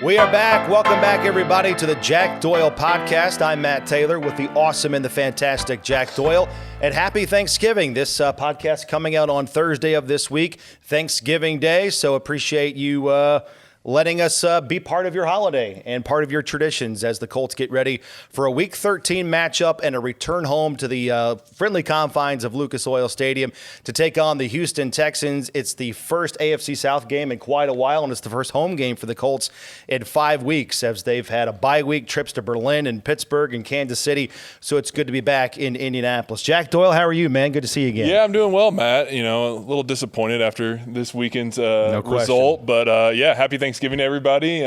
We are back. Welcome back, everybody, to the Jack Doyle Podcast. I'm Matt Taylor with the awesome and the fantastic Jack Doyle. And happy Thanksgiving. This podcast coming out on Thursday of this week, Thanksgiving Day. So appreciate you letting us be part of your holiday and part of your traditions as the Colts get ready for a Week 13 matchup and a return home to the friendly confines of Lucas Oil Stadium to take on the Houston Texans. It's the first AFC South game in quite a while, and it's the first home game for the Colts in 5 weeks as they've had a bye week, trips to Berlin and Pittsburgh and Kansas City. So it's good to be back in Indianapolis. Jack Doyle, how are you, man? Good to see you again. Yeah, I'm doing well, Matt. You know, a little disappointed after this weekend's result, but yeah, happy Thanksgiving to everybody.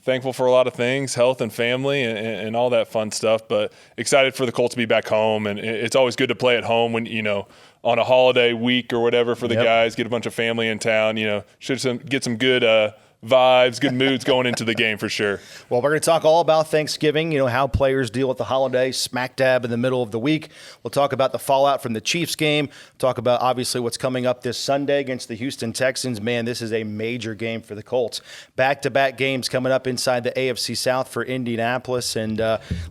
Thankful for a lot of things, health and family and all that fun stuff, but excited for the Colts to be back home. And it's always good to play at home when, you know, on a holiday week or whatever for the guys, get a bunch of family in town, you know, get some good vibes, good moods going into the game for sure. Well, we're going to talk all about Thanksgiving, you know, how players deal with the holiday, smack dab in the middle of the week. We'll talk about the fallout from the Chiefs game, talk about obviously what's coming up this Sunday against the Houston Texans. Man, this is a major game for the Colts. Back-to-back games coming up inside the AFC South for Indianapolis. And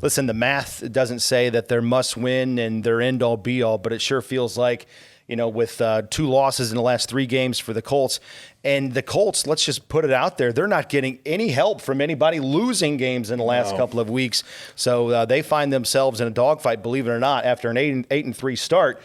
listen, the math doesn't say that they're must-win and they're end-all be-all, but it sure feels like, you know, with 2 losses in the last 3 games for the Colts. And the Colts, let's just put it out there, they're not getting any help from anybody losing games in the last couple of weeks. So they find themselves in a dogfight, believe it or not. After an 8-3 start,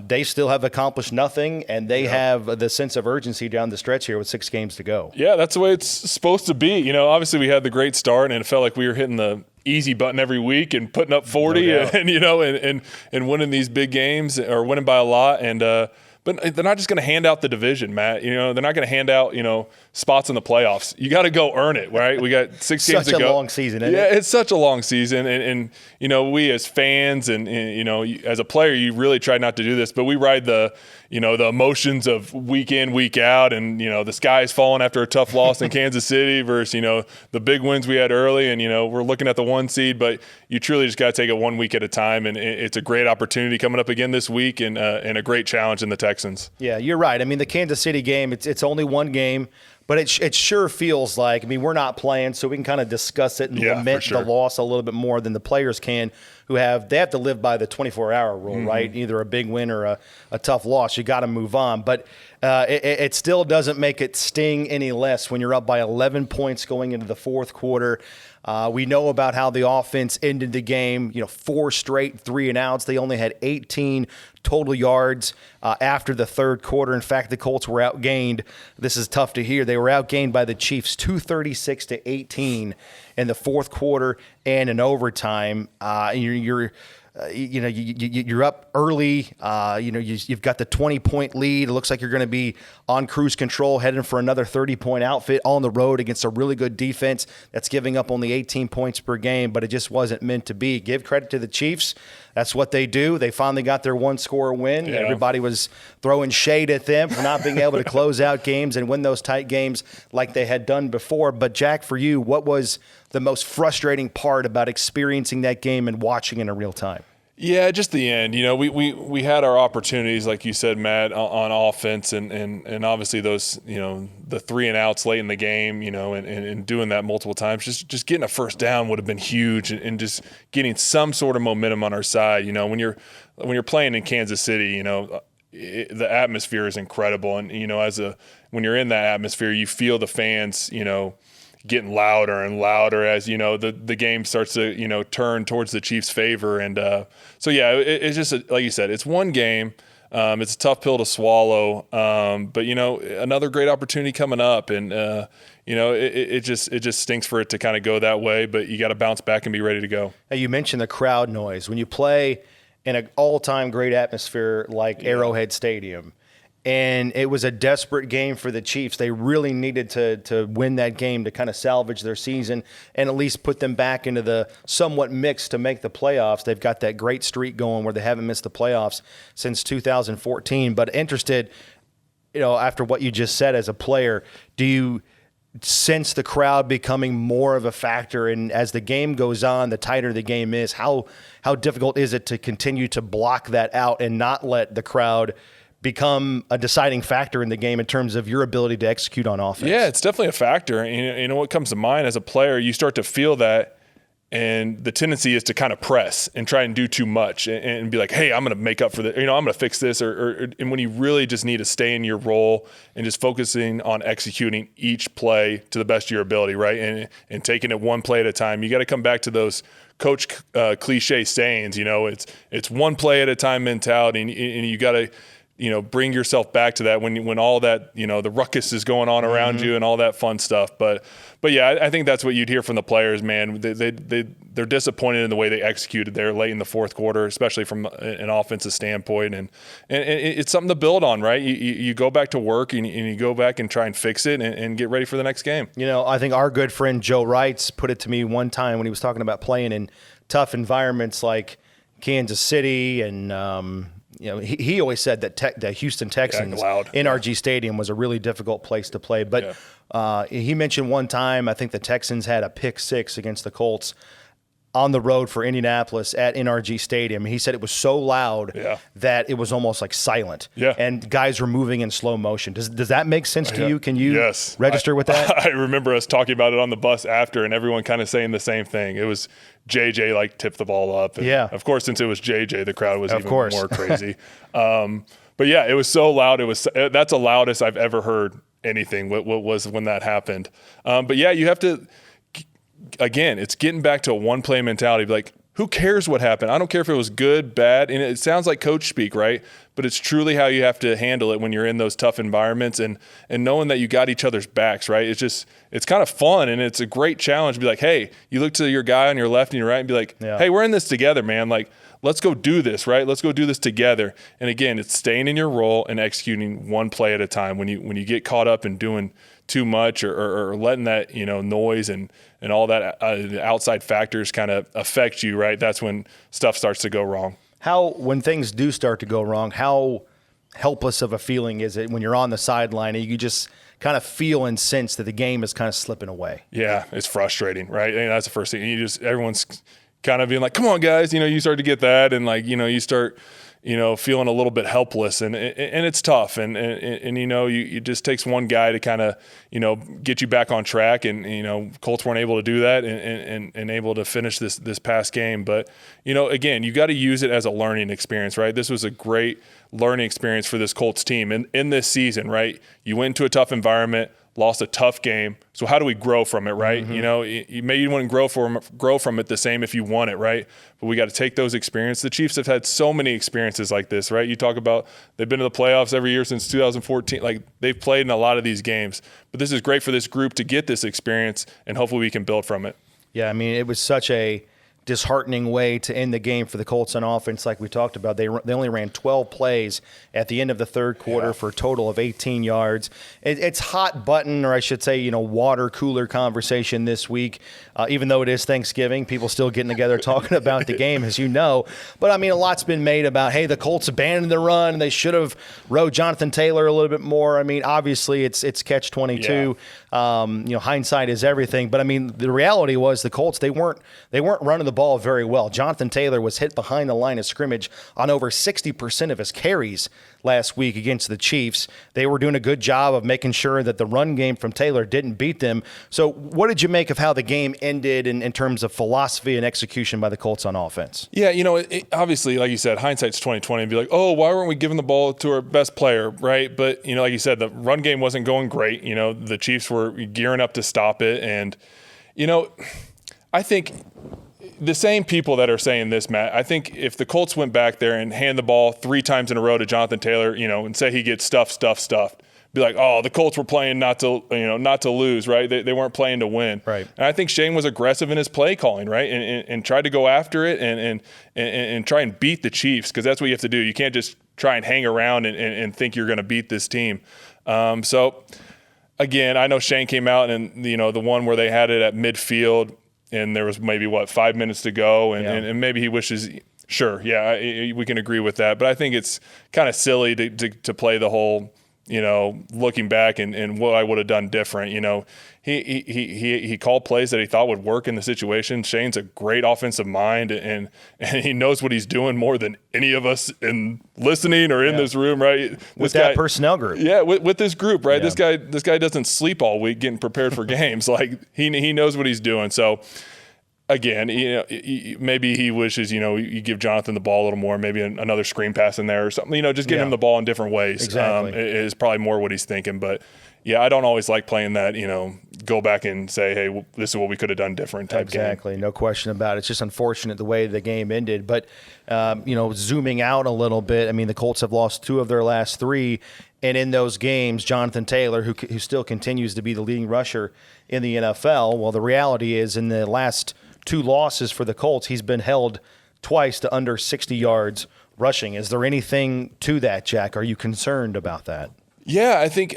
they still have accomplished nothing, and they have the sense of urgency down the stretch here with 6 games to go. Yeah, that's the way it's supposed to be. You know, obviously we had the great start, and it felt like we were hitting the easy button every week and putting up 40 and you know, and winning these big games or winning by a lot. And but they're not just going to hand out the division, Matt. You know, they're not going to hand out, you know, spots in the playoffs. You got to go earn it, right? We got 6 games to go. Such a long season, isn't it? Yeah, it's such a long season. And you know, we as fans and you know, as a player, you really try not to do this, but we ride the, you know, the emotions of week in, week out, and, you know, the sky is falling after a tough loss in Kansas City versus, you know, the big wins we had early. And, you know, we're looking at the 1 seed, but you truly just got to take it 1 week at a time. And it's a great opportunity coming up again this week and a great challenge in the Texans. Yeah, you're right. I mean, the Kansas City game, it's only 1 game. But it sure feels like, I mean, we're not playing, so we can kind of discuss it and lament the loss a little bit more than the players can, who they have to live by the 24-hour rule, right? Either a big win or a tough loss. You got to move on. But it still doesn't make it sting any less when you're up by 11 points going into the fourth quarter. We know about how the offense ended the game, you know, 4 straight 3-and-outs. They only had 18 total yards after the third quarter. In fact, the Colts were outgained. This is tough to hear. They were outgained by the Chiefs 236-18 in the fourth quarter and in overtime. You're up early. You've got the 20-point lead. It looks like you're going to be on cruise control, heading for another 30-point outfit on the road against a really good defense that's giving up only 18 points per game, but it just wasn't meant to be. Give credit to the Chiefs. That's what they do. They finally got their 1-score win. Yeah. Everybody was throwing shade at them for not being able to close out games and win those tight games like they had done before. But, Jack, for you, what was the most frustrating part about experiencing that game and watching in real time? Yeah, just the end. You know, we had our opportunities, like you said, Matt, on offense, and obviously those, you know, the 3-and-outs late in the game, you know, and doing that multiple times. Just getting a first down would have been huge, and just getting some sort of momentum on our side. You know, when you're playing in Kansas City, you know, the atmosphere is incredible, and you know, when you're in that atmosphere, you feel the fans, you know, getting louder and louder as, you know, the game starts to, you know, turn towards the Chiefs' favor. And so, yeah, it's just, like you said, it's 1 game. It's a tough pill to swallow. But, you know, another great opportunity coming up. And, you know, it just stinks for it to kind of go that way. But you got to bounce back and be ready to go. Hey, you mentioned the crowd noise. When you play in an all-time great atmosphere like Arrowhead Stadium, and it was a desperate game for the Chiefs. They really needed to win that game to kind of salvage their season and at least put them back into the somewhat mix to make the playoffs. They've got that great streak going where they haven't missed the playoffs since 2014. But interested, you know, after what you just said as a player, do you sense the crowd becoming more of a factor? And as the game goes on, the tighter the game is, how difficult is it to continue to block that out and not let the crowd become a deciding factor in the game in terms of your ability to execute on offense? Yeah, it's definitely a factor. And you know what comes to mind as a player, you start to feel that, and the tendency is to kind of press and try and do too much and be like, hey, I'm going to make up for this, I'm going to fix this. And when you really just need to stay in your role and just focusing on executing each play to the best of your ability, right? And taking it one play at a time. You got to come back to those coach cliche sayings, it's one play at a time mentality, and you got to, bring yourself back to that when all that, the ruckus is going on around you and all that fun stuff. But yeah, I think that's what you'd hear from the players, man. They're disappointed in the way they executed there late in the fourth quarter, especially from an offensive standpoint. And it's something to build on, right? You go back to work and you go back and try and fix it and get ready for the next game. I think our good friend Joe Wrights put it to me one time when he was talking about playing in tough environments like Kansas City and he always said that the Houston Texans NRG Stadium was a really difficult place to play. But he mentioned one time, I think the Texans had a pick 6 against the Colts on the road for Indianapolis at NRG Stadium. He said it was so loud that it was almost like silent. Yeah. And guys were moving in slow motion. Does that make sense to you? Can you register with that? I remember us talking about it on the bus after, and everyone kind of saying the same thing. It was JJ tipped the ball up. And of course, since it was JJ, the crowd was even more crazy. But yeah, it was so loud. That's the loudest I've ever heard anything. What was when that happened? But yeah, you have to. Again, it's getting back to a one-play mentality. Like, who cares what happened? I don't care if it was good, bad. And it sounds like coach speak, right? But it's truly how you have to handle it when you're in those tough environments and knowing that you got each other's backs, right? It's kind of fun, and it's a great challenge to be like, hey, you look to your guy on your left and your right and be like, hey, we're in this together, man. Like, let's go do this, right? Let's go do this together. And again, it's staying in your role and executing one play at a time. When you get caught up in doing too much or letting that noise and all that outside factors kind of affect you, right? That's when stuff starts to go wrong. When things do start to go wrong, how helpless of a feeling is it when you're on the sideline and you just kind of feel and sense that the game is kind of slipping away? Yeah, it's frustrating, right? And that's the first thing. Everyone's kind of being like, come on, guys. You start to get that, and you start feeling a little bit helpless, and it's tough, and it just takes one guy to kind of get you back on track, and Colts weren't able to do that and able to finish this past game. But again, you got to use it as a learning experience, right? This was a great learning experience for this Colts team in this season, right? You went into a tough environment, lost a tough game. So how do we grow from it, right? Mm-hmm. Maybe you wouldn't grow from it the same if you won it, right? But we got to take those experiences. The Chiefs have had so many experiences like this, right? You talk about they've been to the playoffs every year since 2014. Like, they've played in a lot of these games. But this is great for this group to get this experience, and hopefully we can build from it. Yeah, I mean, it was such a disheartening way to end the game for the Colts on offense. Like we talked about, they only ran 12 plays at the end of the third quarter for a total of 18 yards. It's hot button, or I should say, water cooler conversation this week. Even though it is Thanksgiving, people still getting together talking about the game, as you know. But I mean, a lot's been made about, hey, the Colts abandoned the run and they should have rode Jonathan Taylor a little bit more. I mean, obviously it's catch-22. Hindsight is everything. But I mean, the reality was the Colts, they weren't running the ball very well. Jonathan Taylor was hit behind the line of scrimmage on over 60% of his carries last week against the Chiefs. They were doing a good job of making sure that the run game from Taylor didn't beat them. So what did you make of how the game ended in terms of philosophy and execution by the Colts on offense? Yeah, obviously, like you said, hindsight's 20/20, and be like, oh, why weren't we giving the ball to our best player, right? But, like you said, the run game wasn't going great. The Chiefs were gearing up to stop it. And, I think the same people that are saying this, Matt, I think if the Colts went back there and hand the ball 3 times in a row to Jonathan Taylor, and say he gets stuffed, be like, oh, the Colts were playing not to lose, right? They weren't playing to win. Right. And I think Shane was aggressive in his play calling, right? And tried to go after it and try and beat the Chiefs, because that's what you have to do. You can't just try and hang around and think you're going to beat this team. So, again, I know Shane came out and, the one where they had it at midfield, and there was maybe 5 minutes to go, and maybe he wishes. Sure, yeah, we can agree with that. But I think it's kind of silly to play the whole looking back and what I would have done different. He called plays that he thought would work in the situation. Shane's a great offensive mind, and he knows what he's doing more than any of us in listening or in this room, right? With that personnel group. Yeah, with this group, right? Yeah. This guy doesn't sleep all week getting prepared for games. Like he knows what he's doing. So again, maybe he wishes, you give Jonathan the ball a little more, maybe another screen pass in there or something, just getting him the ball in different ways. Exactly. Is probably more what he's thinking. But yeah, I don't always like playing that, go back and say, hey, this is what we could have done different type game. Exactly. No question about it. It's just unfortunate the way the game ended. But, zooming out a little bit, I mean, the Colts have lost 2 of their last 3. And in those games, Jonathan Taylor, who still continues to be the leading rusher in the NFL, well, the reality is in the last 2 losses for the Colts, he's been held twice to under 60 yards rushing. Is there anything to that, Jack? Are you concerned about that? Yeah, I think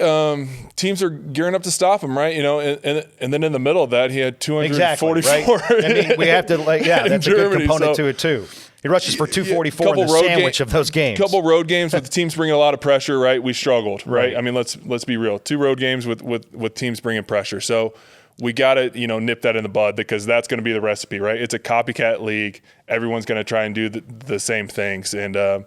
teams are gearing up to stop him, right? And then in the middle of that, he had 244. Exactly, right? I mean, we have to, that's a good component to it, too. He rushes for 244 in the sandwich of those games. Couple road games with the teams bringing a lot of pressure, right? We struggled, right? I mean, let's be real. 2 road games with teams bringing pressure. So we got to, nip that in the bud because that's going to be the recipe, right? It's a copycat league. Everyone's going to try and do the same things. And maybe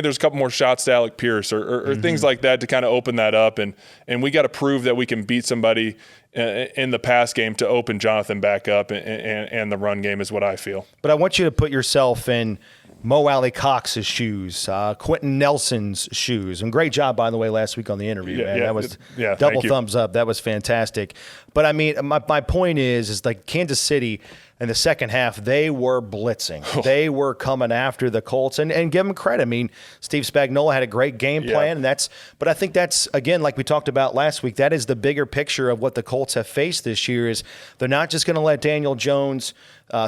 there's a couple more shots to Alec Pierce or things like that to kind of open that up. And we got to prove that we can beat somebody in the pass game to open Jonathan back up and the run game is what I feel. But I want you to put yourself in Mo Alley Cox's shoes, Quentin Nelson's shoes. And great job, by the way, last week on the interview, man. That was double thumbs up. That was fantastic. But, I mean, my point is like Kansas City in the second half, they were blitzing. They were coming after the Colts. And give them credit. I mean, Steve Spagnuolo had a great game plan. But I think that's, again, like we talked about last week, that is the bigger picture of what the Colts have faced this year is they're not just going to let Daniel Jones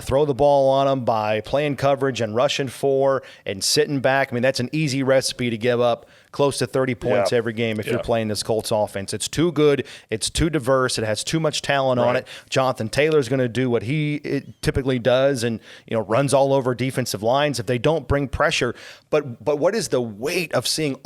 throw the ball on them by playing coverage and rushing 4 and sitting back. I mean, that's an easy recipe to give up close to 30 points every game if you're playing this Colts offense. It's too good. It's too diverse. It has too much talent on it. Jonathan Taylor's going to do what he typically does and, runs all over defensive lines if they don't bring pressure. But what is the weight of seeing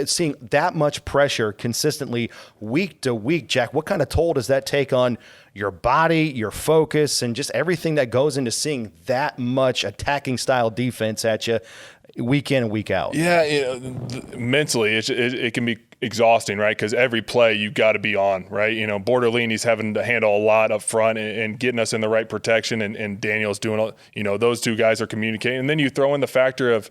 seeing that much pressure consistently week to week, Jack? What kind of toll does that take on your body, your focus, and just everything that goes into seeing that much attacking style defense at you week in and week out? Yeah, mentally it can be exhausting, right? Because every play you got to be on, right? Borderlini's having to handle a lot up front and getting us in the right protection, and Daniel's doing, those 2 guys are communicating. And then you throw in the factor of,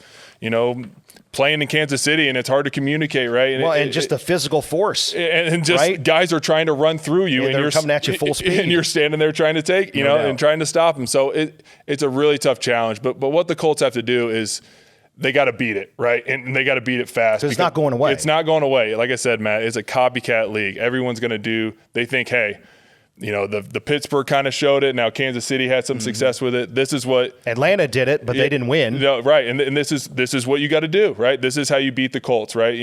playing in Kansas City, and it's hard to communicate, right? And just the physical force. And just guys are trying to run through you. And they're coming at you full speed. And you're standing there trying to take, and trying to stop them. So it's a really tough challenge. But what the Colts have to do is they got to beat it, right? And they got to beat it fast. So it's not going away. It's not going away. Like I said, Matt, it's a copycat league. Everyone's going to do – they think, hey – the Pittsburgh kind of showed it. Now Kansas City had some success with it. This is what Atlanta did it, but they didn't win. Right, and this is what you got to do, right? This is how you beat the Colts, right?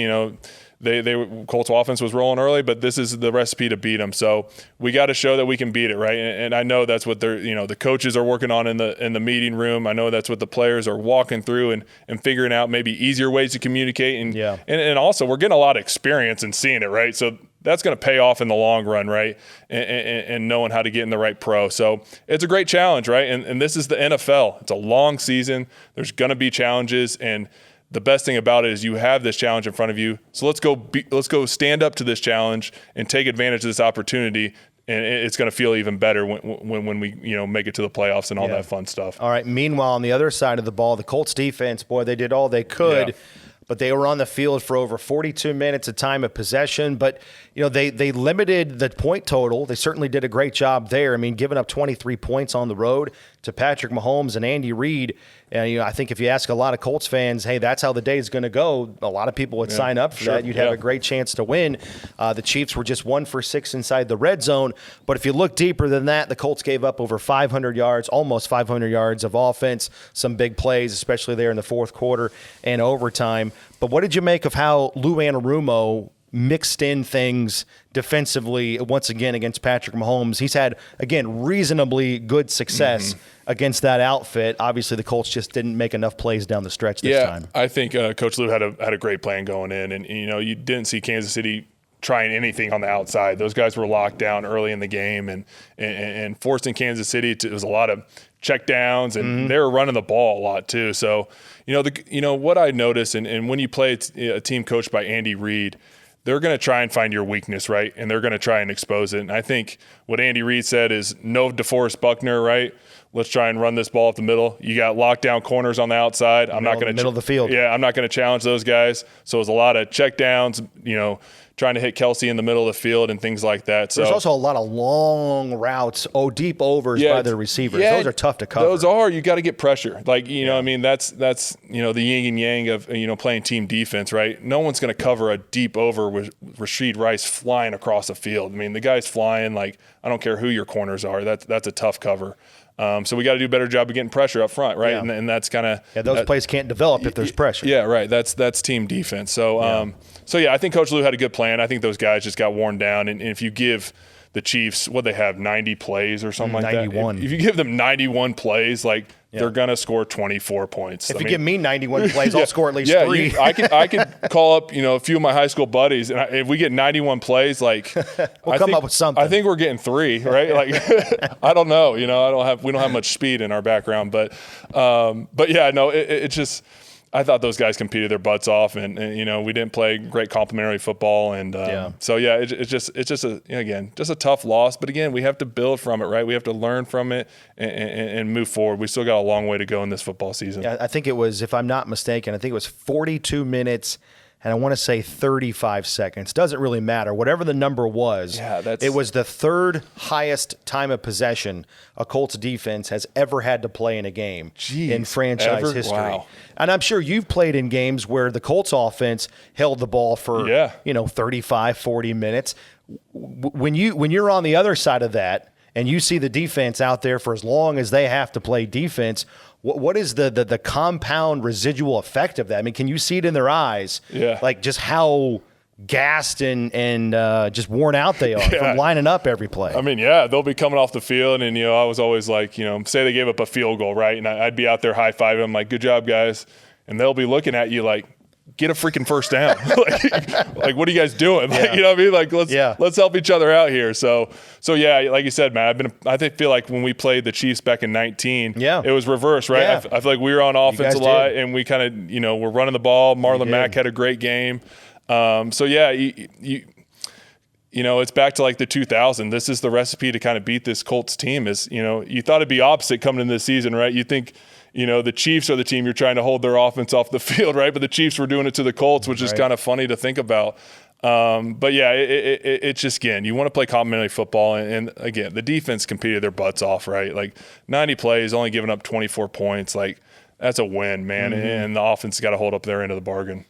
Colts offense was rolling early, but this is the recipe to beat them. So we got to show that we can beat it, right? And I know that's what they're, the coaches are working on in the meeting room. I know that's what the players are walking through and figuring out maybe easier ways to communicate. And also we're getting a lot of experience in seeing it, right? So that's going to pay off in the long run, right? And knowing how to get in the right pro. So it's a great challenge, right? And this is the NFL. It's a long season. There's going to be challenges, and the best thing about it is you have this challenge in front of you. So let's go stand up to this challenge and take advantage of this opportunity. And it's going to feel even better when we make it to the playoffs and all that fun stuff. All right. Meanwhile, on the other side of the ball, the Colts defense, boy, they did all they could. Yeah. But they were on the field for over 42 minutes of time of possession. But, they limited the point total. They certainly did a great job there. I mean, giving up 23 points on the road to Patrick Mahomes and Andy Reid. And, I think if you ask a lot of Colts fans, hey, that's how the day is going to go, a lot of people would sign up for that. You'd have a great chance to win. The Chiefs were just 1 for 6 inside the red zone. But if you look deeper than that, the Colts gave up over 500 yards, almost 500 yards of offense, some big plays, especially there in the fourth quarter and overtime. But what did you make of how Lou Anarumo mixed in things defensively once again against Patrick Mahomes. He's had, again, reasonably good success against that outfit. Obviously, the Colts just didn't make enough plays down the stretch this time. I think Coach Lou had a great plan going in, and you didn't see Kansas City trying anything on the outside. Those guys were locked down early in the game and forcing Kansas City it was a lot of check downs, and they were running the ball a lot too. So, what I noticed, and when you play a team coached by Andy Reid, they're going to try and find your weakness, right? And they're going to try and expose it. And I think what Andy Reid said is no DeForest Buckner, right? Let's try and run this ball up the middle. You got lockdown corners on the outside. I'm not going to middle of the field. Yeah, I'm not going to challenge those guys. So it was a lot of check downs, trying to hit Kelsey in the middle of the field and things like that. So there's also a lot of long routes, deep overs by the receivers. Those are tough to cover. You got to get pressure. That's the yin and yang of, playing team defense, right? No one's going to cover a deep over with Rashid Rice flying across the field. I mean, the guy's flying, I don't care who your corners are. That's a tough cover. So we got to do a better job of getting pressure up front, right? Yeah. And that's kind of those plays can't develop if there's pressure. Yeah, right. That's team defense. So I think Coach Lou had a good plan. I think those guys just got worn down. And if you give the Chiefs what they have 90 plays or something like 91. that, if you give them 91 plays, they're gonna score 24 points. If you give me 91 plays, I'll score at least 3. I could call up a few of my high school buddies, and if we get 91 plays, we'll come up with something. I think we're getting 3, right? I don't know. We don't have much speed in our background, but yeah, no, it's just. I thought those guys competed their butts off, and we didn't play great complementary football, and it's just a tough loss. But again, we have to build from it, right? We have to learn from it and move forward. We still got a long way to go in this football season. Yeah, I think it was, if I'm not mistaken, 42 minutes. And I want to say 35 seconds. Doesn't really matter. Whatever the number was, it was the third highest time of possession a Colts defense has ever had to play in a game in franchise history. Wow. And I'm sure you've played in games where the Colts offense held the ball for 35, 40 minutes. When you're on the other side of that and you see the defense out there for as long as they have to play defense, what is the compound residual effect of that? I mean, can you see it in their eyes? Yeah. Just how gassed and just worn out they are from lining up every play. I mean, they'll be coming off the field, and I was always say they gave up a field goal, right? And I'd be out there high-fiving them, good job, guys. And they'll be looking at you get a freaking first down. What are you guys doing? Let's help each other out here. So yeah, like you said, Matt, I feel like when we played the Chiefs back in 19, it was reversed, right? Yeah. I feel like we were on offense a lot, and we kind of, we're running the ball. Marlon Mack had a great game. It's back to the 2000. This is the recipe to kind of beat this Colts team is, you thought it'd be opposite coming into this season, right? You think, the Chiefs are the team you're trying to hold their offense off the field, right? But the Chiefs were doing it to the Colts, which is kind of funny to think about. It's just, again, you want to play complementary football. And again, the defense competed their butts off, right? 90 plays, only giving up 24 points. That's a win, man. And the offense got to hold up their end of the bargain.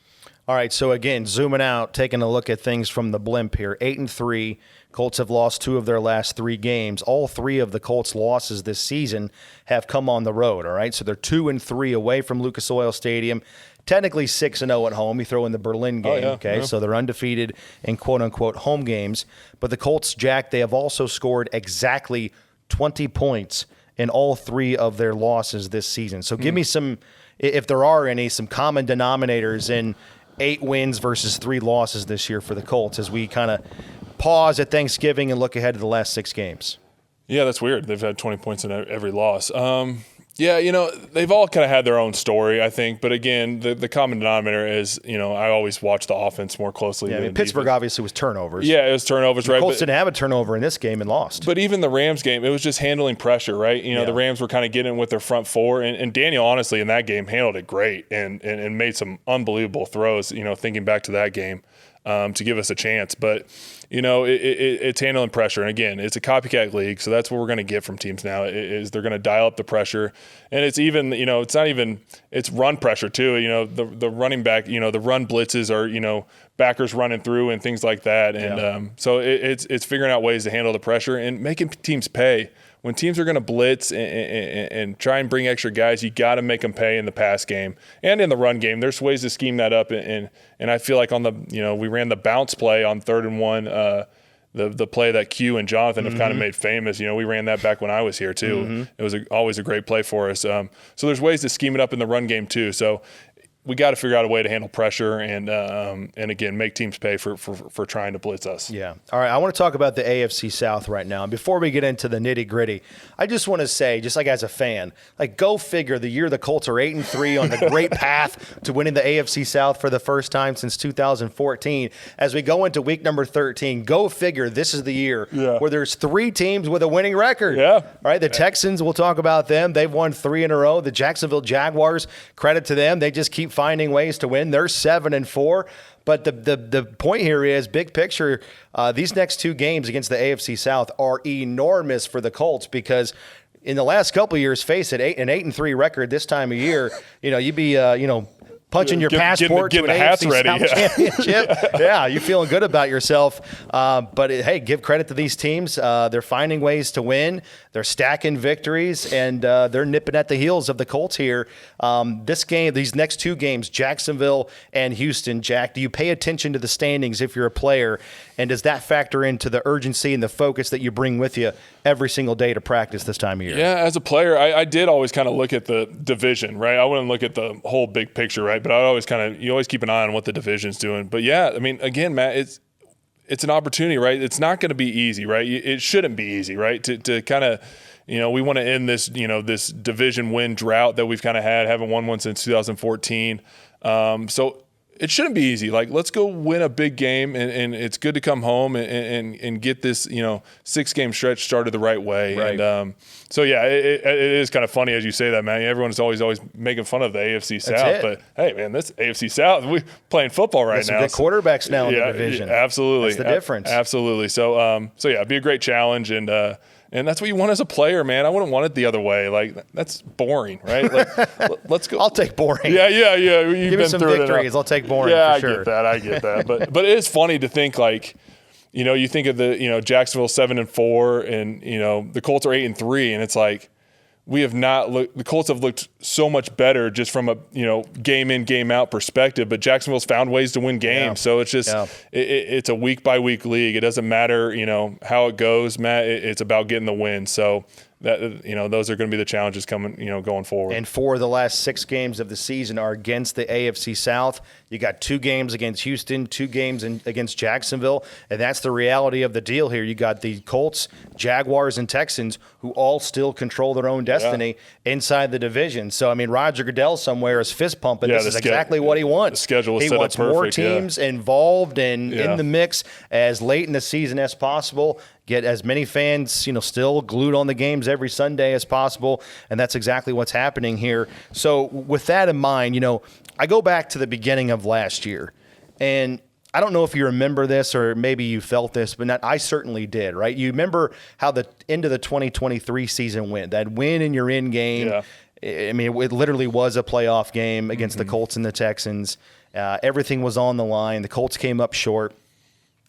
All right, so again, zooming out, taking a look at things from the blimp here. 8-3, Colts have lost 2 of their last 3 games. All 3 of the Colts' losses this season have come on the road, all right? So they're 2-3 away from Lucas Oil Stadium. Technically 6-0 at home. You throw in the Berlin game, So they're undefeated in quote-unquote home games. But the Colts, Jack, they have also scored exactly 20 points in all 3 of their losses this season. So give me some, if there are any, some common denominators in 8 wins versus 3 losses this year for the Colts as we kind of pause at Thanksgiving and look ahead to the last 6 games. Yeah, that's weird. They've had 20 points in every loss. They've all kind of had their own story, I think. But again, the common denominator is, I always watch the offense more closely. Yeah, Pittsburgh obviously was turnovers. Yeah, it was turnovers, right? The Colts didn't have a turnover in this game and lost. But even the Rams game, it was just handling pressure, right? The Rams were kind of getting with their front 4. And Daniel, honestly, in that game, handled it great and made some unbelievable throws, thinking back to that game. To give us a chance. But, it's handling pressure. And, again, it's a copycat league, so that's what we're going to get from teams now is they're going to dial up the pressure. And it's even, it's run pressure too. The running back, the run blitzes are, backers running through and things like that. And so it's figuring out ways to handle the pressure and making teams pay when teams are going to blitz and try and bring extra guys, you got to make them pay in the pass game and in the run game. There's ways to scheme that up, and I feel like we ran the bounce play on 3rd and 1. The play that Q and Jonathan have kind of made famous. We ran that back when I was here too. It was always a great play for us. So there's ways to scheme it up in the run game too. So we got to figure out a way to handle pressure and again, make teams pay for trying to blitz us. Yeah. All right. I want to talk about the AFC South right now. And before we get into the nitty gritty, I just want to say, just like as a fan, like go figure the year the Colts are 8-3 on the great path to winning the AFC South for the first time since 2014. As we go into week number 13, go figure this is the year where there's 3 teams with a winning record. Yeah. All right. The Texans, we'll talk about them. They've won 3 in a row. The Jacksonville Jaguars, credit to them. They just keep finding ways to win. They're 7-4. But the point here is, big picture, these next 2 games against the AFC South are enormous for the Colts because in the last couple of years, face it, an 8-3 record this time of year, you'd be, punching your passport to an AFC South championship. Yeah, you're feeling good about yourself. But hey, give credit to these teams. They're finding ways to win. They're stacking victories, and they're nipping at the heels of the Colts here. These next 2 games, Jacksonville and Houston. Jack, do you pay attention to the standings if you're a player? And does that factor into the urgency and the focus that you bring with you every single day to practice this time of year? Yeah, as a player, I did always kind of look at the division, right? I wouldn't look at the whole big picture, right? But you always keep an eye on what the division's doing. But yeah, I mean, again, Matt, it's an opportunity, right? It's not going to be easy, right? It shouldn't be easy, right? To kind of, we want to end this, this division win drought that we've kind of haven't won one since 2014. So it shouldn't be easy. Like, let's go win a big game, and it's good to come home and get this, 6-game stretch started the right way. Right. And so yeah, it is kind of funny as you say that, man. Everyone's always making fun of the AFC South, but hey, man, this AFC South, we're playing football right now. Some good quarterbacks now in the division. Absolutely, that's the difference. Absolutely. So yeah, it'd be a great challenge, and that's what you want as a player, man. I wouldn't want it the other way. Like, that's boring, right? Like, let's go. I'll take boring. Yeah. You've Give been me some through victories. I'll take boring for sure. I get that. But it is funny to think, like, you think of the, Jacksonville 7-4 and, the Colts are 8-3, and it's like, the Colts have looked so much better just from a, game in, game out perspective, but Jacksonville's found ways to win games. Yeah. So it's just, it's a week by week league. It doesn't matter, how it goes, Matt, it's about getting the win. So that, those are going to be the challenges coming, going forward. And 4 of the last 6 games of the season are against the AFC South. You got 2 games against Houston, 2 games against Jacksonville, and that's the reality of the deal here. You got the Colts, Jaguars, and Texans who all still control their own destiny inside the division. So, I mean, Roger Goodell somewhere is fist pumping. This is exactly what he wants. The schedule is set up perfect. He wants more teams involved and in the mix as late in the season as possible. Get as many fans, still glued on the games every Sunday as possible, and that's exactly what's happening here. So with that in mind, I go back to the beginning of last year, and I don't know if you remember this or maybe you felt this, but I certainly did, right? You remember how the end of the 2023 season went, that win in your end game. Yeah. I mean, it literally was a playoff game against the Colts and the Texans. Everything was on the line. The Colts came up short.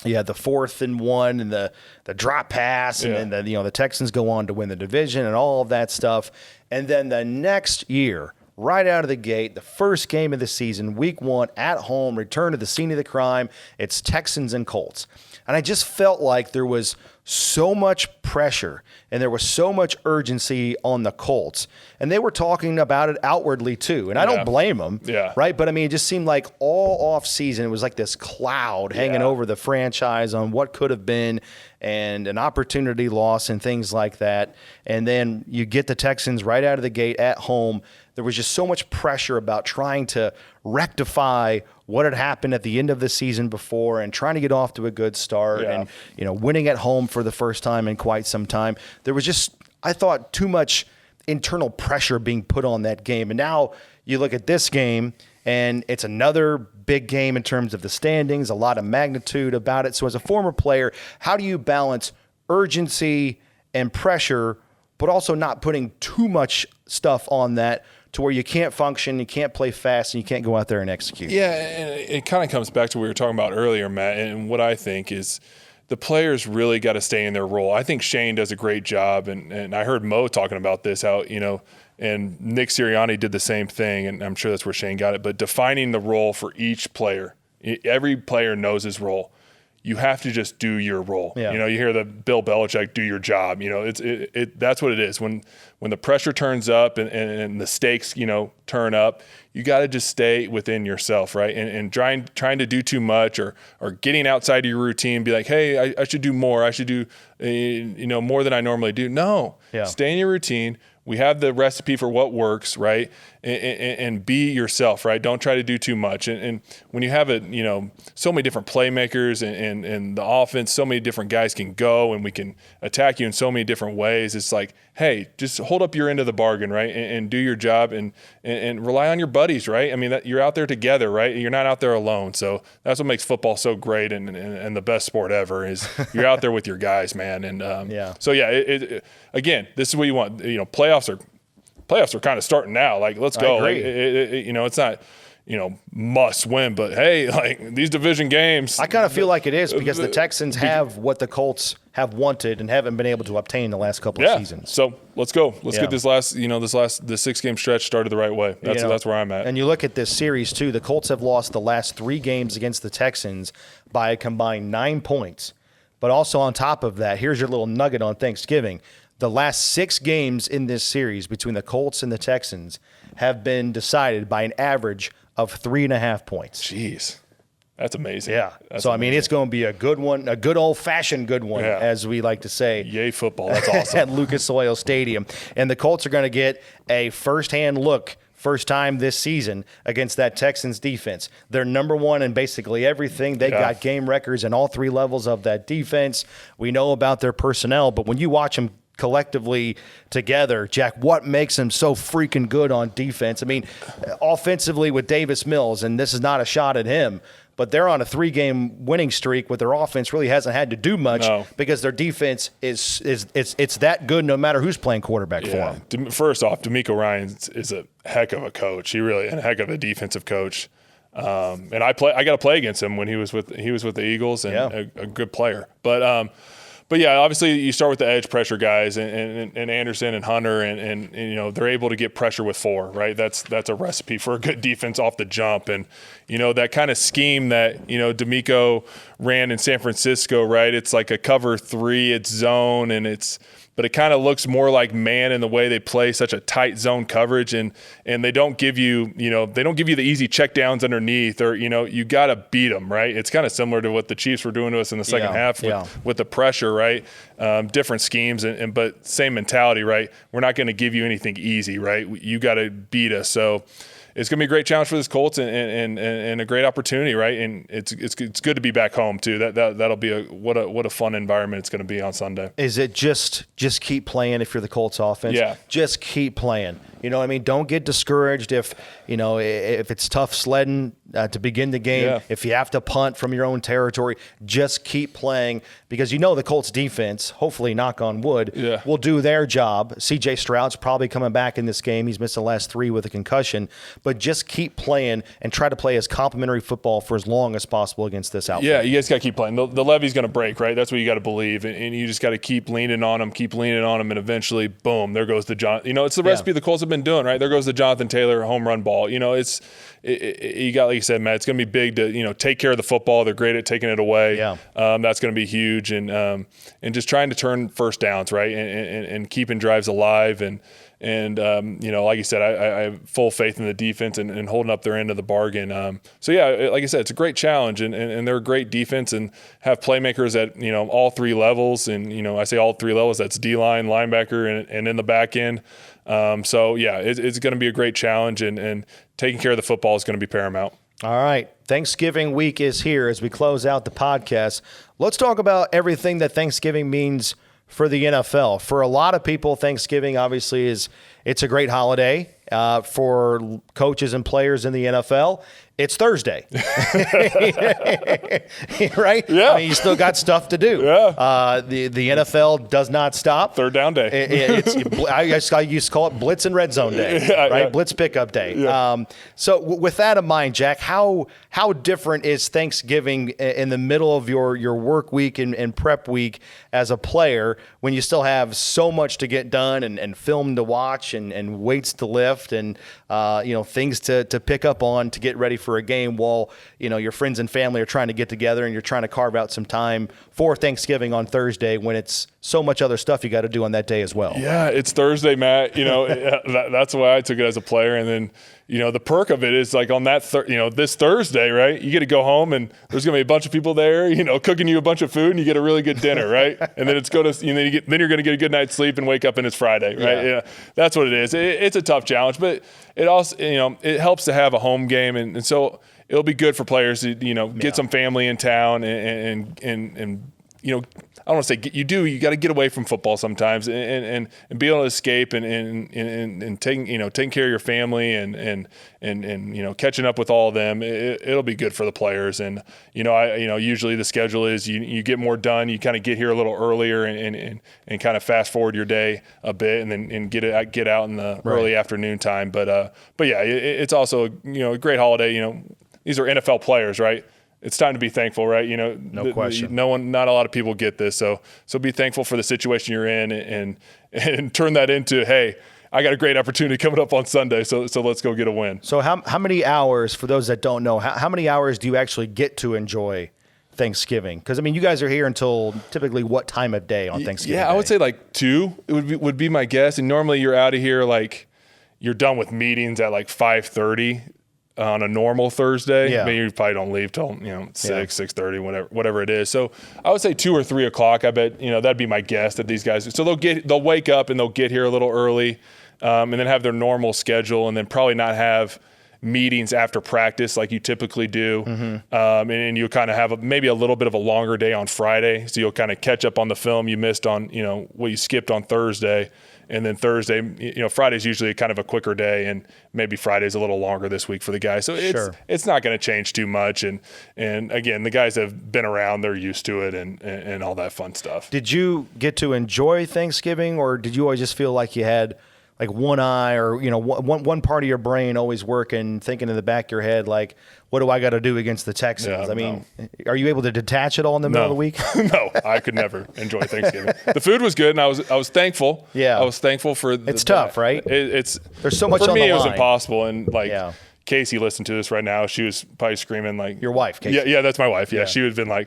You had the 4th and 1 and the drop pass, and then the Texans go on to win the division and all of that stuff. And then the next year, right out of the gate, the first game of the season, week 1 at home, return to the scene of the crime. It's Texans and Colts. And I just felt like there was so much pressure and there was so much urgency on the Colts. And they were talking about it outwardly too. And I don't blame them, right? But I mean, it just seemed like all off season, it was like this cloud hanging over the franchise on what could have been and an opportunity loss and things like that. And then you get the Texans right out of the gate at home. There was just so much pressure about trying to rectify what had happened at the end of the season before and trying to get off to a good start and, winning at home for the first time in quite some time. There was just, I thought, too much internal pressure being put on that game. And now you look at this game and it's another big game in terms of the standings, a lot of magnitude about it. So as a former player, how do you balance urgency and pressure, but also not putting too much stuff on that to where you can't function, you can't play fast, and you can't go out there and execute? Yeah, and it kind of comes back to what we were talking about earlier, Matt, and what I think is the players really got to stay in their role. I think Shane does a great job, and I heard Mo talking about this, how, and Nick Sirianni did the same thing, and I'm sure that's where Shane got it, but defining the role for each player. Every player knows his role. You have to just do your role. Yeah. You hear the Bill Belichick, do your job. That's what it is. When the pressure turns up and the stakes, turn up, you got to just stay within yourself, right? And trying to do too much or getting outside of your routine, be like, hey, I should do more. I should do, more than I normally do. No, Stay in your routine. We have the recipe for what works, right? And be yourself, right? Don't try to do too much. And when you have so many different playmakers and the offense, so many different guys can go and we can attack you in so many different ways. It's like, hey, just hold up your end of the bargain, right? And do your job and rely on your buddies, right? I mean, you're out there together, right? You're not out there alone. So that's what makes football so great and the best sport ever is you're out there with your guys, man. And so again, this is what you want. Playoffs are kind of starting now. Like, let's go. Like, it's not, must win, but hey, like these division games. I kind of feel like it is because the Texans have what the Colts have wanted and haven't been able to obtain the last couple of seasons. So let's go. Let's get this 6-game stretch started the right way. That's where I'm at. And you look at this series too. The Colts have lost the last 3 games against the Texans by a combined 9 points. But also on top of that, here's your little nugget on Thanksgiving. The last 6 games in this series between the Colts and the Texans have been decided by an average of 3.5 points. Jeez. That's amazing. Yeah. That's amazing. It's going to be a good one, a good old-fashioned good one, as we like to say. Yay, football. That's awesome. At Lucas Oil Stadium. And the Colts are going to get a first-hand look, first time this season, against that Texans defense. They're number 1 in basically everything. They got game records in all 3 levels of that defense. We know about their personnel, but when you watch them collectively together, Jack, what makes them so freaking good on defense? I mean, offensively with Davis Mills, and this is not a shot at him, but they're on a 3-game winning streak where their offense really hasn't had to do much because their defense is it's that good no matter who's playing quarterback for them. First off, DeMeco Ryans is a heck of a coach. He really a heck of a defensive coach. And I got to play against him when he was with the Eagles and a good player. But yeah, obviously you start with the edge pressure guys and Anderson and Hunter and they're able to get pressure with 4, right? That's a recipe for a good defense off the jump. And that kind of scheme that DeMeco ran in San Francisco, right? It's like a cover 3, it's zone, but it kind of looks more like man in the way they play such a tight zone coverage and they don't give you the easy check downs underneath or you got to beat them, right? It's kind of similar to what the Chiefs were doing to us in the second half with the pressure, right? Different schemes but same mentality, right? We're not going to give you anything easy, right? You got to beat us. So it's going to be a great challenge for this Colts and a great opportunity, right? And it's good to be back home too. That'll be what a fun environment it's going to be on Sunday. Is it just keep playing if you're the Colts offense? Yeah. Just keep playing. You know what I mean? Don't get discouraged if it's tough sledding to begin the game. Yeah. If you have to punt from your own territory, just keep playing because the Colts defense, hopefully knock on wood, will do their job. C.J. Stroud's probably coming back in this game. He's missed the last 3 with a concussion. But just keep playing and try to play as complimentary football for as long as possible against this outfit. Yeah, you guys got to keep playing. The levee's going to break, right? That's what you got to believe. And you just got to keep leaning on them, and eventually, boom, there goes the Jonathan. It's the recipe the Colts have been doing, right? There goes the Jonathan Taylor home run ball. You got, like you said, Matt, it's going to be big to, take care of the football. They're great at taking it away. Yeah. That's going to be huge. And just trying to turn first downs, right? And keeping drives alive. And like you said, I have full faith in the defense and holding up their end of the bargain. Like I said, it's a great challenge and they're a great defense and have playmakers at, all 3 levels. And, I say all 3 levels, that's D-line, linebacker, and in the back end. It's going to be a great challenge and taking care of the football is going to be paramount. All right. Thanksgiving week is here as we close out the podcast. Let's talk about everything that Thanksgiving means for the NFL. For a lot of people, Thanksgiving obviously it's a great holiday. For coaches and players in the NFL, it's Thursday, right? Yeah. I mean, you still got stuff to do. Yeah. The NFL does not stop. Third down day. I used to call it Blitz and Red Zone Day, right? Yeah. Blitz pickup day. Yeah. So with that in mind, Jack, how different is Thanksgiving in the middle of your work week and prep week as a player when you still have so much to get done and film to watch and weights to lift and things to pick up on to get ready for a game while your friends and family are trying to get together and you're trying to carve out some time for Thanksgiving on Thursday when it's so much other stuff you got to do on that day as well. Yeah, it's Thursday, Matt. That's the way I took it as a player. And then, the perk of it is like on that, this Thursday, right? You get to go home and there's going to be a bunch of people there, cooking you a bunch of food and you get a really good dinner, right? And then then you're going to get a good night's sleep and wake up and it's Friday, right? Yeah, that's what it is. It's a tough challenge, but it also, it helps to have a home game. And so it'll be good for players to, get some family in town and I don't want to say you got to get away from football sometimes and be able to escape and taking care of your family and catching up with all of them. It'll be good for the players. And usually the schedule is you get more done. You kind of get here a little earlier and kind of fast forward your day a bit and get out in the early afternoon time. But yeah, it's also a great holiday. These are NFL players, right? It's time to be thankful, right? No question. Not a lot of people get this. So be thankful for the situation you're in and turn that into, hey, I got a great opportunity coming up on Sunday. So let's go get a win. So how many hours, for those that don't know, how many hours do you actually get to enjoy Thanksgiving? Because, you guys are here until typically what time of day on Thanksgiving Day? I would say like 2 would be my guess. And normally you're out of here you're done with meetings at 5:30. On a normal Thursday, maybe you probably don't leave till 6:30, whatever it is. So I would say 2 or 3 o'clock. I bet that'd be my guess that these guys. So they'll wake up and they'll get here a little early, and then have their normal schedule, and then probably not have meetings after practice like you typically do. Mm-hmm. And you'll kind of have maybe a little bit of a longer day on Friday, so you'll kind of catch up on the film you missed on what you skipped on Thursday. And then Thursday, Friday's usually kind of a quicker day, and maybe Friday's a little longer this week for the guys. So it's not going to change too much. And again, the guys have been around; they're used to it, and all that fun stuff. Did you get to enjoy Thanksgiving, or did you always just feel like you had one eye or one part of your brain always working, thinking in the back of your head what do I got to do against the Texans? Are you able to detach it all in the middle of the week? No, I could never enjoy Thanksgiving. The food was good, and I was thankful. Yeah, I was thankful for. It's tough, right? There's so much for on me. The line. It was impossible, and Casey listened to this right now. She was probably screaming your wife, Casey. Yeah, that's my wife. Yeah, she would have been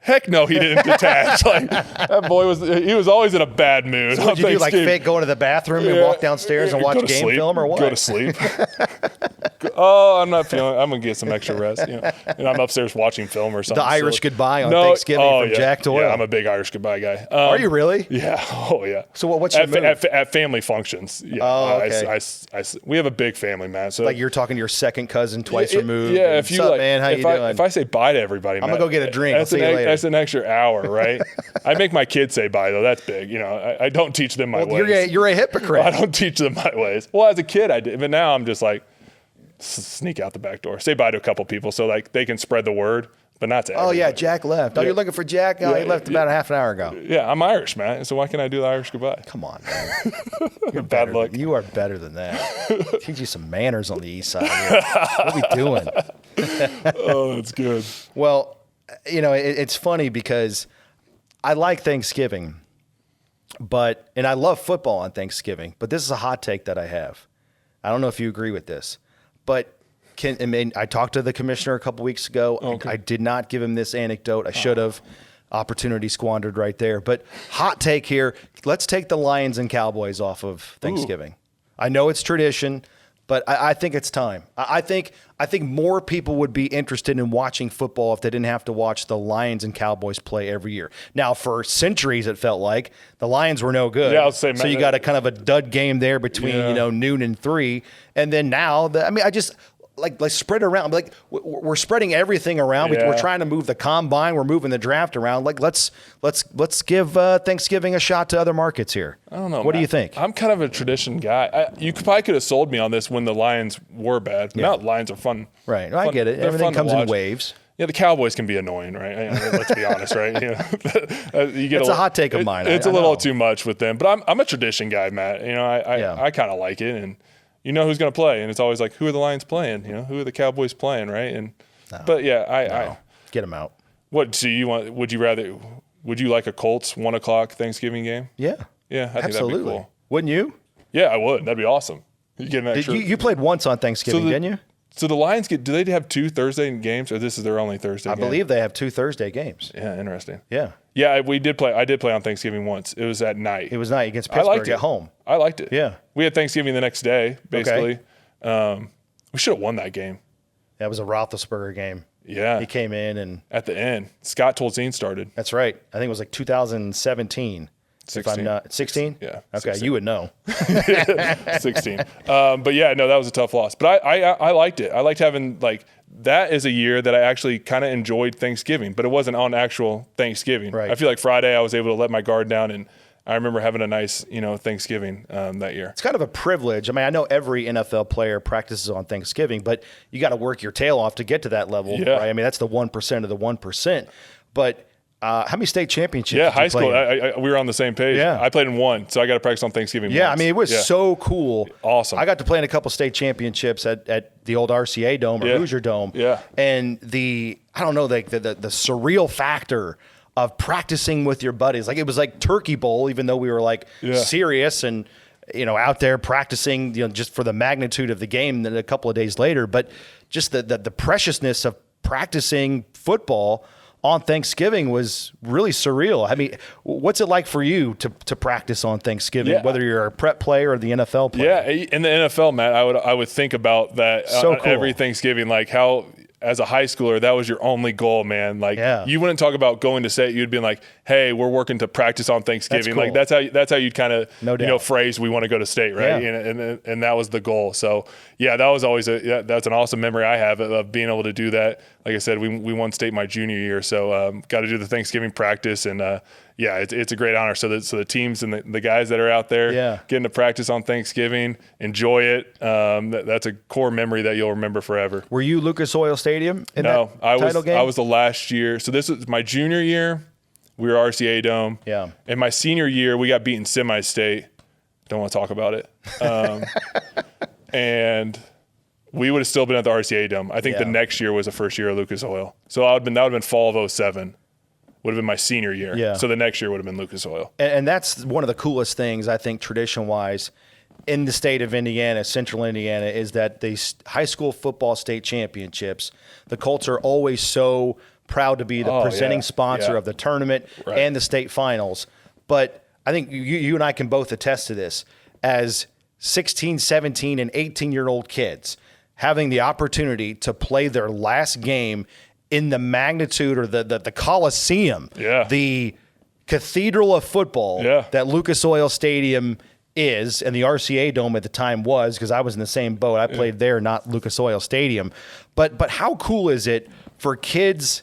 heck no, he didn't detach. That boy was always in a bad mood. So what did you do, fake going to the bathroom and walk downstairs and watch game film or what? Go to sleep. I'm not feeling. I'm gonna get some extra rest. And I'm upstairs watching film or something. The Irish goodbye on Thanksgiving from Jack Doyle. Yeah, I'm a big Irish goodbye guy. Are you really? Yeah. Oh yeah. So what's your move? At family functions? Yeah. Oh, okay. We have a big family, man. So you're talking to your second cousin twice removed. Yeah. If you man, how you doing? If I say bye to everybody, I'm gonna go get a drink. I'll see you later. That's an extra hour, right? I make my kids say bye though. That's big. I don't teach them my ways. You're a hypocrite. I don't teach them my ways. Well, as a kid I did, but now I'm just sneak out the back door, say bye to a couple people so they can spread the word, but not to everybody. Oh yeah, Jack left. Oh, you're looking for Jack? Oh, he left about a half an hour ago. Yeah, I'm Irish, man. So why can't I do the Irish goodbye? Come on, man. You're bad luck. You are better than that. Teach you some manners on the east side. What are we doing? Oh, that's good. Well, it's funny because I like Thanksgiving, and I love football on Thanksgiving, but this is a hot take that I have. I don't know if you agree with this, but I talked to the commissioner a couple weeks ago. Okay. I did not give him this anecdote. I should have. Opportunity squandered right there. But hot take here. Let's take the Lions and Cowboys off of Thanksgiving. Ooh. I know it's tradition, but I think it's time. I think more people would be interested in watching football if they didn't have to watch the Lions and Cowboys play every year. Now, for centuries, it felt like the Lions were no good. Yeah, I'll say, so you got a kind of a dud game there between noon and 3, and then now like spread around. Like we're spreading everything around. Yeah. We're trying to move the combine. We're moving the draft around. Like let's give Thanksgiving a shot to other markets here. I don't know. What do you think? I'm kind of a tradition guy. You probably could have sold me on this when the Lions were bad. Now the Lions are fun. Right. I get it. Everything comes in waves. Yeah, the Cowboys can be annoying, right? Let's be honest, right? It's a hot take of mine. It's a little too much with them, but I'm a tradition guy, Matt. I kind of like it, and you know who's going to play, and it's always like, who are the Lions playing? Who are the Cowboys playing, right? But I get them out. What do you want? Would you like a Colts 1 o'clock Thanksgiving game? Yeah. Yeah, I think that'd be cool. Wouldn't you? Yeah, I would. That'd be awesome. You get an extra. You played once on Thanksgiving, didn't you? So the Lions do they have 2 Thursday games, or this is their only Thursday game? I believe they have 2 Thursday games. Yeah, interesting. Yeah. Yeah, I did play on Thanksgiving once. It was at night. It was night against Pittsburgh at home. I liked it. Yeah. We had Thanksgiving the next day, basically. Okay. We should have won that game. That was a Roethlisberger game. Yeah. He came in and at the end, Scott Tolzien started. That's right. I think it was like 2017. 16. If I'm not 16? Yeah. Okay, 16. you would know. 16. But yeah, no, that was a tough loss. But I liked it. I liked having that is a year that I actually kind of enjoyed Thanksgiving, but it wasn't on actual Thanksgiving. Right. I feel like Friday I was able to let my guard down, and I remember having a nice, Thanksgiving that year. It's kind of a privilege. I mean, I know every NFL player practices on Thanksgiving, but you got to work your tail off to get to that level, right? I mean, that's the 1% of the 1%. But how many state championships? Yeah, high school. We were on the same page. Yeah. I played in 1, so I got to practice on Thanksgiving. Yeah, once. I mean, it was so cool. Awesome. I got to play in a couple state championships at the old RCA Dome or Hoosier Dome. Yeah. And the surreal factor of practicing with your buddies. Like, it was like Turkey Bowl, even though we were serious and, out there practicing, just for the magnitude of the game then a couple of days later. But just the preciousness of practicing football on Thanksgiving was really surreal. I mean, what's it like for you to practice on Thanksgiving, whether you're a prep player or the NFL player? Yeah, in the NFL, Matt, I would think about that so cool. Every Thanksgiving, like how as a high schooler, that was your only goal, man. You wouldn't talk about going to state. You'd be like, hey, we're working to practice on Thanksgiving. That's cool. That's how you'd kind of, phrase, we want to go to state, right? Yeah. And that was the goal. So yeah, that was always that's an awesome memory I have of being able to do that. Like I said, we won state my junior year. So got to do the Thanksgiving practice, and it's a great honor. So the teams and the guys that are out there getting to practice on Thanksgiving, enjoy it. That's a core memory that you'll remember forever. Were you Lucas Oil Stadium in that title game? I was the last year. So this was my junior year. We were RCA Dome. Yeah. And my senior year, we got beaten semi-state. Don't want to talk about it. And we would have still been at the RCA Dome. I think the next year was the first year of Lucas Oil. So that would have been fall of 2007. Would have been my senior year. Yeah. So the next year would have been Lucas Oil. And that's one of the coolest things, I think, tradition-wise, in the state of Indiana, central Indiana, is that the high school football state championships, the Colts are always so proud to be the presenting sponsor of the tournament and the state finals. But I think you and I can both attest to this. As 16, 17, and 18-year-old kids having the opportunity to play their last game in the magnitude or the Coliseum, the cathedral of football that Lucas Oil Stadium is, and the RCA Dome at the time was, because I was in the same boat. I played there, not Lucas Oil Stadium. But how cool is it for kids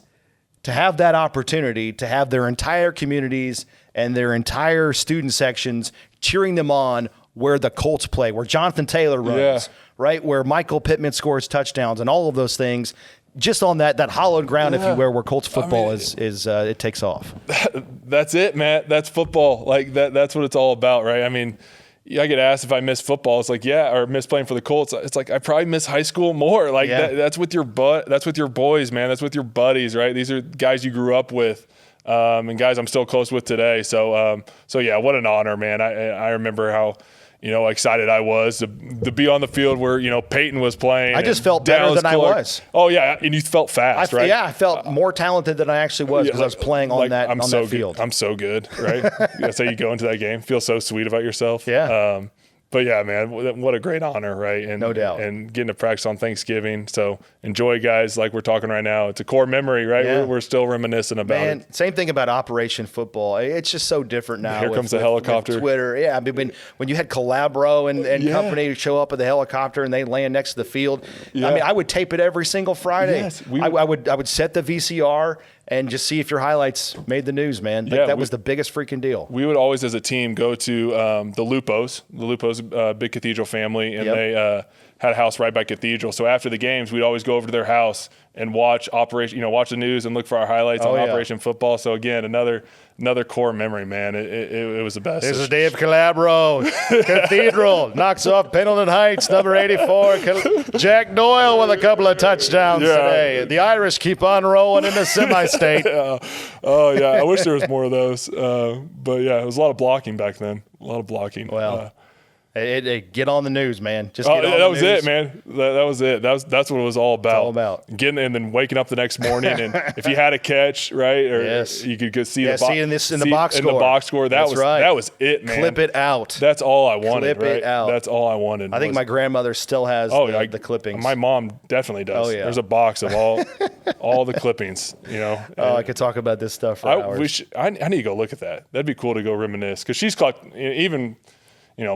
to have that opportunity to have their entire communities and their entire student sections cheering them on where the Colts play, where Jonathan Taylor runs, right, where Michael Pittman scores touchdowns and all of those things, just on that hallowed ground, if you will, where Colts football is it takes off. That's it, Matt. That's football. That's what it's all about, right? I mean, I get asked if I miss football. It's like, or miss playing for the Colts. It's like, I probably miss high school more. That's with your that's with your boys, man. That's with your buddies, right? These are guys you grew up with, and guys I'm still close with today. So yeah, what an honor, man. I remember how, excited I was to be on the field where, Peyton was playing. I just felt better than I was. Oh, yeah, and you felt fast, right? Yeah, I felt more talented than I actually was because I was playing on that field. I'm so good, right? That's how you go into that game. Feel so sweet about yourself. Yeah. But yeah, man, what a great honor, right? And no doubt. And getting to practice on Thanksgiving. So enjoy, guys. Like we're talking right now, it's a core memory, right? Yeah. We're still reminiscing about it. Same thing about Operation Football. It's just so different now. Here comes the helicopter. With Twitter. Yeah, I mean, when you had Calabro and company show up with the helicopter and they land next to the field. Yeah. I mean, I would tape it every single Friday. Yes, I would set the VCR and just see if your highlights made the news, man. That was the biggest freaking deal. We would always, as a team, go to the Lupos, big cathedral family, and they had a house right by Cathedral. So after the games, we'd always go over to their house and watch watch the news and look for our highlights on Operation Football. So again, another core memory, man. It was the best. There's a Dave Calabro, Cathedral, knocks off Pendleton Heights, number 84. Jack Doyle with a couple of touchdowns today. The Irish keep on rolling into semi-state. Oh, yeah. I wish there was more of those. But, yeah, it was a lot of blocking back then. A lot of blocking. Well, get on the news, man. Just get on that the was news. It, man. That was it. That's what it was all about. It's all about getting and then waking up the next morning, and if you had a catch, right, or you could see the box score. That was it, man. Clip it out. That's all I wanted. Clip it out. That's all I wanted. I think my grandmother still has the clippings. My mom definitely does. Oh yeah. There's a box of all the clippings. You know. I could talk about this stuff for hours. I need to go look at that. That'd be cool to go reminisce because she's even.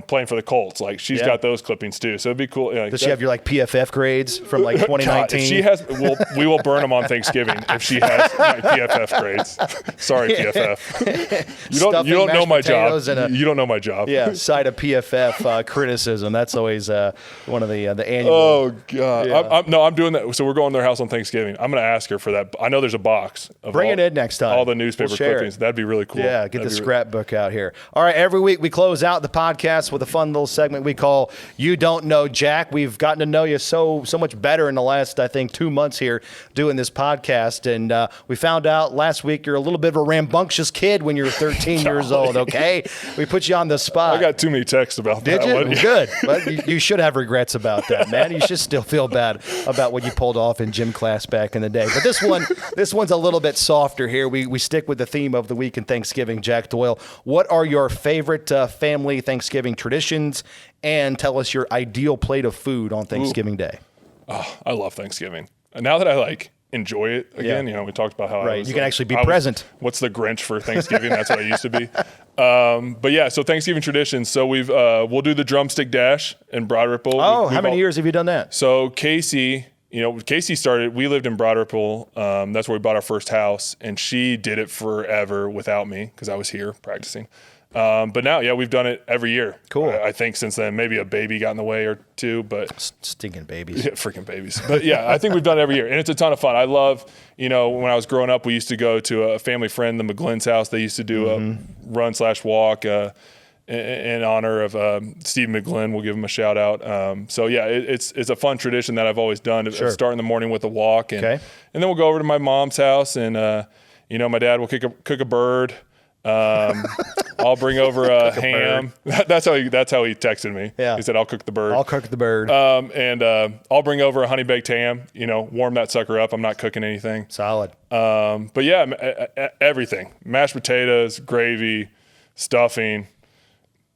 Playing for the Colts, like she's got those clippings too. So it'd be cool. Does she have your PFF grades from 2019? God, if she has, we will burn them on Thanksgiving if she has my PFF grades. Sorry, PFF. You don't know my job. You don't know my job. Yeah, side of PFF criticism. That's always one of the annual. Oh God, yeah. I'm doing that. So we're going to their house on Thanksgiving. I'm going to ask her for that. I know there's a box. Bring it in next time. All the newspaper clippings. That'd be really cool. Yeah, get the scrapbook out here. All right, every week we close out the podcast with a fun little segment we call You Don't Know Jack. We've gotten to know you so much better in the last, I think, 2 months here doing this podcast. And we found out last week you're a little bit of a rambunctious kid when you were 13 years old, okay? We put you on the spot. I got too many texts about that. Did you? Good. But you should have regrets about that, man. You should still feel bad about what you pulled off in gym class back in the day. But this one's a little bit softer here. We stick with the theme of the week in Thanksgiving. Jack Doyle, what are your favorite family Thanksgiving traditions, and tell us your ideal plate of food on Thanksgiving Day? Oh, I love Thanksgiving. And now that I enjoy it again, we talked about how you can actually be present. What's the Grinch for Thanksgiving? That's what I used to be. But yeah, so Thanksgiving traditions. So we'll do the drumstick dash in Broad Ripple. Oh, how many years have you done that? So Casey started, we lived in Broad Ripple. That's where we bought our first house, and she did it forever without me because I was here practicing. But now, we've done it every year. Cool. I think since then, maybe a baby got in the way or two, but stinking babies. Yeah, freaking babiys. But I think we've done it every year, and it's a ton of fun. I love, when I was growing up, we used to go to a family friend, the McGlynn's house. They used to do a run/walk in honor of Steve McGlynn. We'll give him a shout out. It's a fun tradition that I've always done. Sure. Start in the morning with a walk, and then we'll go over to my mom's house, and my dad will cook a bird. I'll bring over a ham. That's how he texted me. Yeah. He said, I'll cook the bird. I'll cook the bird. And I'll bring over a honey baked ham, warm that sucker up. I'm not cooking anything. Solid. But everything. Mashed potatoes, gravy, stuffing,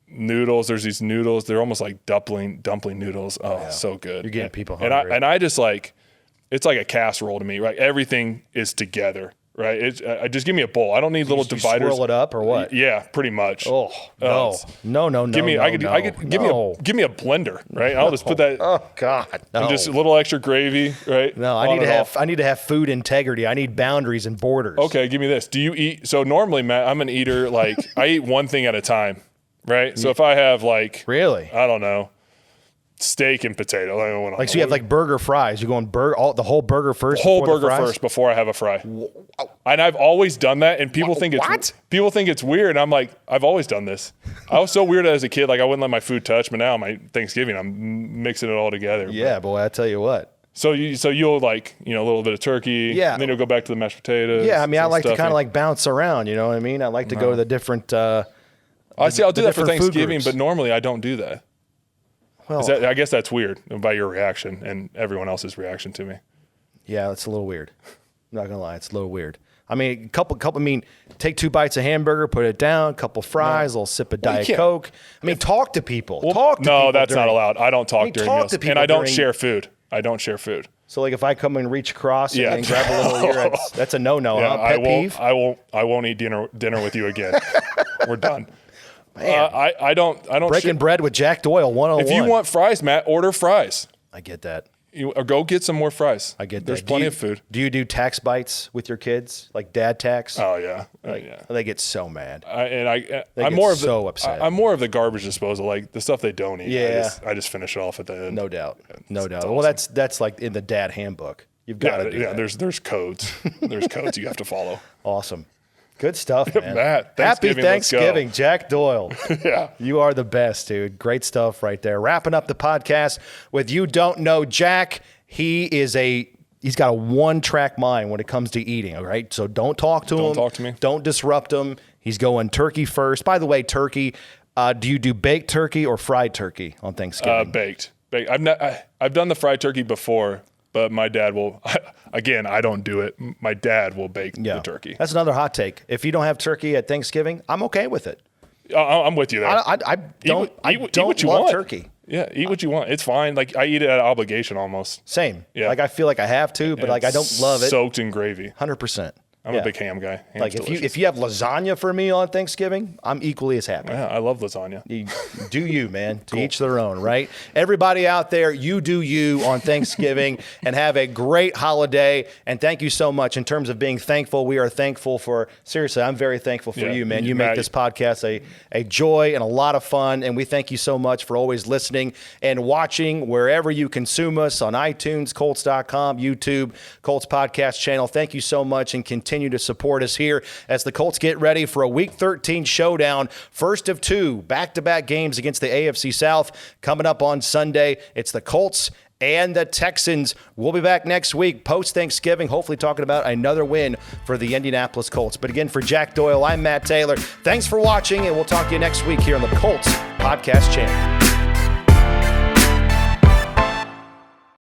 noodles. There's these noodles. They're almost like dumpling noodles. Oh, so good. You're getting people hungry. And I just it's like a casserole to me, right? Everything is together. Right, just give me a bowl. I don't need little dividers. Swirl it up or what? Yeah, pretty much. Oh no! Give me a blender, right? I'll just put that. Oh God! No. And just a little extra gravy, right? No, I need to have food integrity. I need boundaries and borders. Okay, give me this. Do you eat? So normally, Matt, I'm an eater. I eat one thing at a time, right? So if I have really, I don't know, steak and potato. So you have burger fries. You're going the whole burger first. Whole burger first before I have a fry. And I've always done that, and people think it's weird. And I'm like, I've always done this. I was so weird as a kid. I wouldn't let my food touch, but now my Thanksgiving, I'm mixing it all together. Yeah, boy, I tell you what. So you'll a little bit of turkey. Yeah. And then you'll go back to the mashed potatoes. Yeah, I mean, I like to kind of bounce around. You know what I mean? I like to go to the different. I'll do that for Thanksgiving, but normally I don't do that. Well, I guess that's weird by your reaction and everyone else's reaction to me. Yeah, that's a little weird. not gonna lie, it's a little weird. I mean, take 2 bites of hamburger, put it down, couple fries, a little sip of Diet Coke. I mean, talk to people. No, that's not allowed. I don't talk during meals. And I don't share food. So, like, if I come and reach across and grab a little ear, that's a no-no. Yeah, huh? Pet peeve? I won't eat dinner with you again. We're done. Man. I don't breaking bread with Jack Doyle 101. If you want fries, Matt, order fries. I get that. Or go get some more fries. I get that. There's plenty of food. Do you do tax bites with your kids, like dad tax? Oh yeah, They get so mad. I'm more of upset. I'm more of the garbage disposal, like the stuff they don't eat. Yeah, I just finish it off at the end. No doubt. Awesome. Well, that's like in the dad handbook. You've got to do that. There's codes. There's codes you have to follow. Awesome. Good stuff, man. Matt, Happy Thanksgiving, Jack Doyle. Yeah. You are the best, dude. Great stuff right there. Wrapping up the podcast with You Don't Know Jack. He's got a one-track mind when it comes to eating, all right? So don't talk to him. Don't talk to me. Don't disrupt him. He's going turkey first. By the way, turkey, do you do baked turkey or fried turkey on Thanksgiving? Baked. I've done the fried turkey before, but my dad will, again, I don't do it. My dad will bake the turkey. That's another hot take. If you don't have turkey at Thanksgiving, I'm okay with it. I'm with you there. I don't love turkey. Yeah, eat what you want. It's fine. Like, I eat it at obligation almost. Same. Yeah. Like, I feel like I have to, but like I don't love it. Soaked in gravy. 100%. I'm a big ham guy. Ham's like if you have lasagna for me on Thanksgiving, I'm equally as happy. Yeah, I love lasagna. Do you, man? To each their own, right? Everybody out there, you do you on Thanksgiving and have a great holiday. And thank you so much. In terms of being thankful, we are thankful for, seriously, I'm very thankful for you, man. You make this podcast a joy and a lot of fun. And we thank you so much for always listening and watching wherever you consume us on iTunes, Colts.com, YouTube, Colts Podcast channel. Thank you so much and continue to support us here as the Colts get ready for a Week 13 showdown. First of 2 back-to-back games against the AFC South coming up on Sunday. It's the Colts and the Texans. We'll be back next week, post-Thanksgiving, hopefully talking about another win for the Indianapolis Colts. But again, for Jack Doyle, I'm Matt Taylor. Thanks for watching, and we'll talk to you next week here on the Colts Podcast channel.